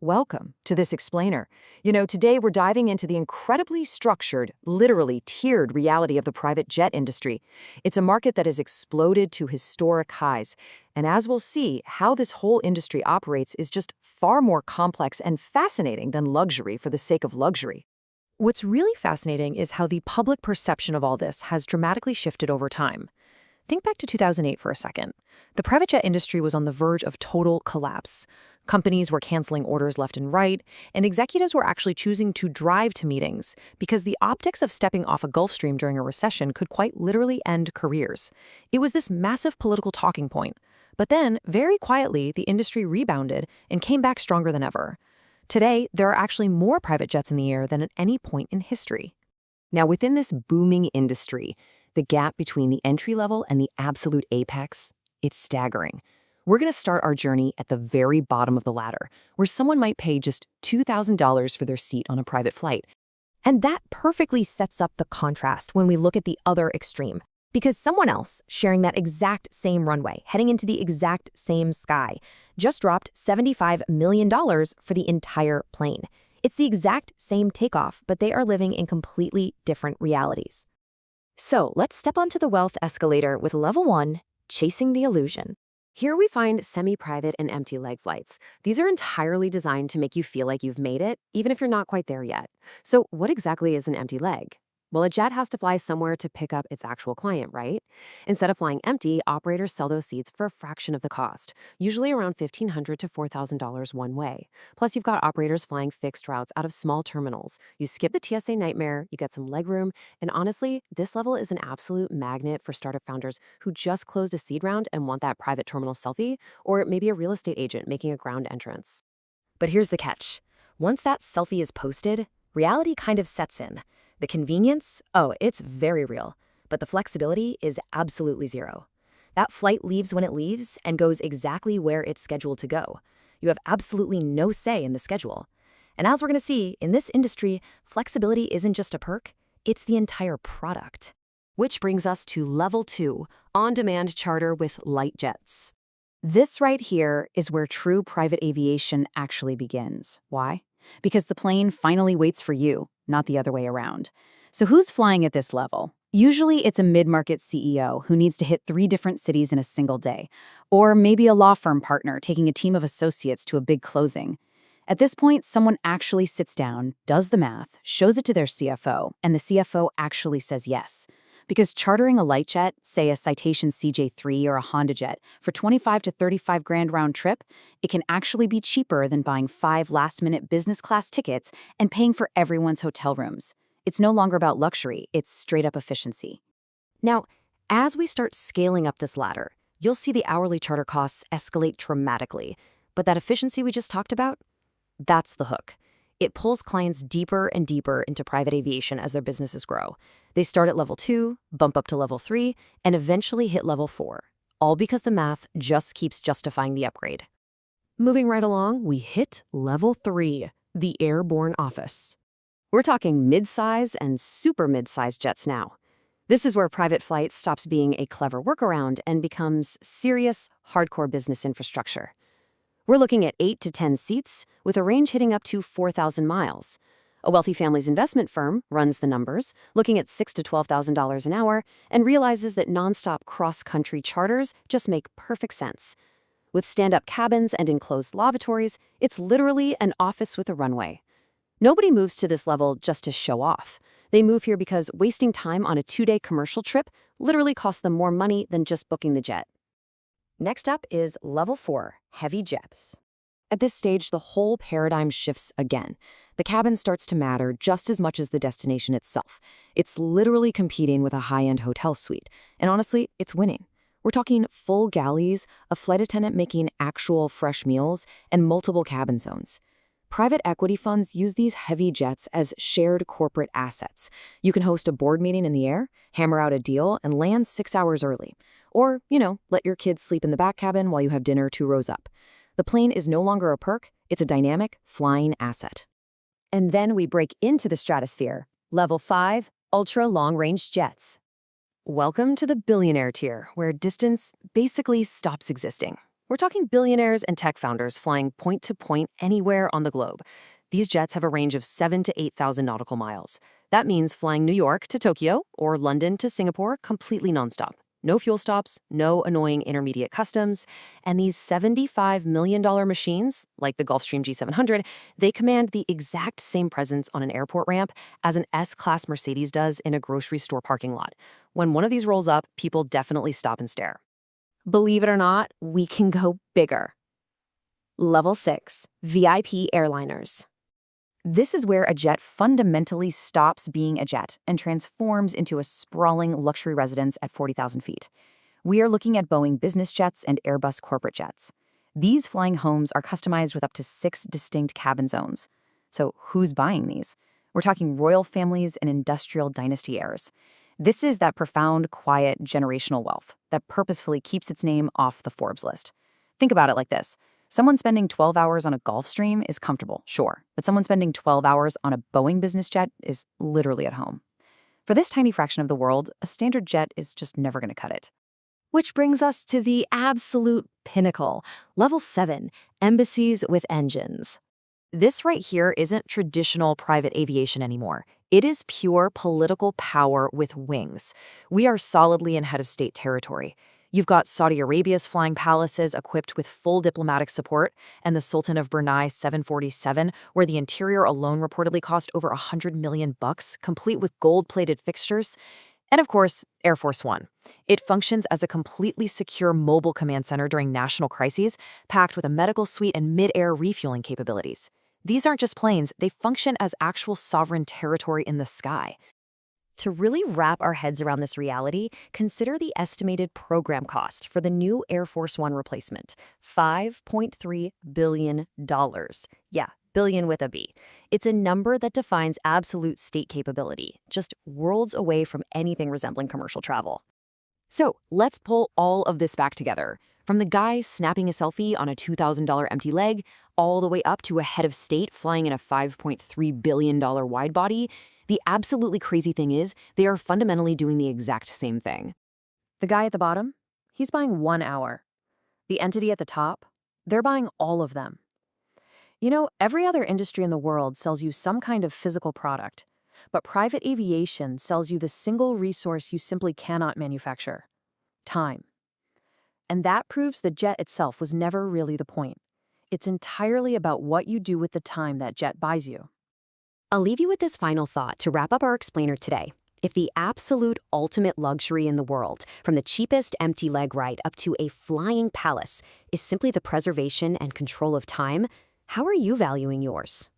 Welcome to this explainer. Today we're diving into the incredibly structured, literally tiered reality of the private jet industry. It's a market that has exploded to historic highs. And as we'll see, how this whole industry operates is just far more complex and fascinating than luxury for the sake of luxury. What's really fascinating is how the public perception of all this has dramatically shifted over time. Think back to 2008 for a second. The private jet industry was on the verge of total collapse. Companies were canceling orders left and right, and executives were actually choosing to drive to meetings because the optics of stepping off a Gulfstream during a recession could quite literally end careers. It was this massive political talking point. But then, very quietly, the industry rebounded and came back stronger than ever. Today, there are actually more private jets in the air than at any point in history. Now, within this booming industry, the gap between the entry level and the absolute apex, it's staggering. We're going to start our journey at the very bottom of the ladder, where someone might pay just $2,000 for their seat on a private flight. And that perfectly sets up the contrast when we look at the other extreme. Because someone else, sharing that exact same runway, heading into the exact same sky, just dropped $75 million for the entire plane. It's the exact same takeoff, but they are living in completely different realities. So let's step onto the wealth escalator with level 1, chasing the illusion. Here we find semi-private and empty leg flights. These are entirely designed to make you feel like you've made it, even if you're not quite there yet. So what exactly is an empty leg? Well, a jet has to fly somewhere to pick up its actual client, right? Instead of flying empty, operators sell those seats for a fraction of the cost, usually around $1,500 to $4,000 one way. Plus, you've got operators flying fixed routes out of small terminals. You skip the TSA nightmare, you get some legroom, and honestly, this level is an absolute magnet for startup founders who just closed a seed round and want that private terminal selfie, or maybe a real estate agent making a ground entrance. But here's the catch. Once that selfie is posted, reality kind of sets in. The convenience, it's very real, but the flexibility is absolutely zero. That flight leaves when it leaves and goes exactly where it's scheduled to go. You have absolutely no say in the schedule. And as we're going to see, in this industry, flexibility isn't just a perk, it's the entire product. Which brings us to level 2, on-demand charter with light jets. This right here is where true private aviation actually begins. Why? Because the plane finally waits for you, not the other way around. So who's flying at this level? Usually it's a mid-market CEO who needs to hit 3 different cities in a single day, or maybe a law firm partner taking a team of associates to a big closing. At this point, someone actually sits down, does the math, shows it to their CFO, and the CFO actually says yes. Because chartering a light jet, say a Citation CJ3 or a HondaJet, for 25 to 35 grand round trip, it can actually be cheaper than buying 5 last-minute business class tickets and paying for everyone's hotel rooms. It's no longer about luxury, it's straight-up efficiency. Now, as we start scaling up this ladder, you'll see the hourly charter costs escalate dramatically. But that efficiency we just talked about? That's the hook. It pulls clients deeper and deeper into private aviation as their businesses grow. They start at level 2, bump up to level 3, and eventually hit level 4, all because the math just keeps justifying the upgrade. Moving right along, we hit level 3, the airborne office. We're talking mid-size and super mid-size jets now. This is where private flight stops being a clever workaround and becomes serious, hardcore business infrastructure. We're looking at 8 to 10 seats, with a range hitting up to 4,000 miles. A wealthy family's investment firm runs the numbers, looking at $6,000 to $12,000 an hour, and realizes that nonstop cross-country charters just make perfect sense. With stand-up cabins and enclosed lavatories, it's literally an office with a runway. Nobody moves to this level just to show off. They move here because wasting time on a 2-day commercial trip literally costs them more money than just booking the jet. Next up is level 4, heavy jets. At this stage, the whole paradigm shifts again. The cabin starts to matter just as much as the destination itself. It's literally competing with a high-end hotel suite. And honestly, it's winning. We're talking full galleys, a flight attendant making actual fresh meals, and multiple cabin zones. Private equity funds use these heavy jets as shared corporate assets. You can host a board meeting in the air, hammer out a deal, and land 6 hours early. Or, let your kids sleep in the back cabin while you have dinner 2 rows up. The plane is no longer a perk, it's a dynamic, flying asset. And then we break into the stratosphere. Level 5, ultra-long-range jets. Welcome to the billionaire tier, where distance basically stops existing. We're talking billionaires and tech founders flying point to point anywhere on the globe. These jets have a range of 7,000 to 8,000 nautical miles. That means flying New York to Tokyo or London to Singapore completely nonstop. No fuel stops, no annoying intermediate customs. And these $75 million machines, like the Gulfstream G700, they command the exact same presence on an airport ramp as an S-Class Mercedes does in a grocery store parking lot. When one of these rolls up, people definitely stop and stare. Believe it or not, we can go bigger. Level 6, VIP airliners. This is where a jet fundamentally stops being a jet and transforms into a sprawling luxury residence at 40,000 feet. We are looking at Boeing business jets and Airbus corporate jets. These flying homes are customized with up to 6 distinct cabin zones. So who's buying these? We're talking royal families and industrial dynasty heirs. This is that profound, quiet, generational wealth that purposefully keeps its name off the Forbes list. Think about it like this. Someone spending 12 hours on a Gulfstream is comfortable, sure, but someone spending 12 hours on a Boeing business jet is literally at home. For this tiny fraction of the world, a standard jet is just never going to cut it. Which brings us to the absolute pinnacle, Level 7, embassies with engines. This right here isn't traditional private aviation anymore. It is pure political power with wings. We are solidly in head of state territory. You've got Saudi Arabia's flying palaces equipped with full diplomatic support, and the Sultan of Brunei's 747, where the interior alone reportedly cost over $100 million, complete with gold-plated fixtures. And of course, Air Force One. It functions as a completely secure mobile command center during national crises, packed with a medical suite and mid-air refueling capabilities. These aren't just planes, they function as actual sovereign territory in the sky. To really wrap our heads around this reality, consider the estimated program cost for the new Air Force One replacement, $5.3 billion. Yeah, billion with a B. It's a number that defines absolute state capability, just worlds away from anything resembling commercial travel. So let's pull all of this back together. From the guy snapping a selfie on a $2,000 empty leg, all the way up to a head of state flying in a $5.3 billion widebody, the absolutely crazy thing is they are fundamentally doing the exact same thing. The guy at the bottom, he's buying 1 hour. The entity at the top, they're buying all of them. You know, every other industry in the world sells you some kind of physical product, but private aviation sells you the single resource you simply cannot manufacture: time. And that proves the jet itself was never really the point. It's entirely about what you do with the time that jet buys you. I'll leave you with this final thought to wrap up our explainer today. If the absolute ultimate luxury in the world, from the cheapest empty leg ride up to a flying palace, is simply the preservation and control of time, how are you valuing yours?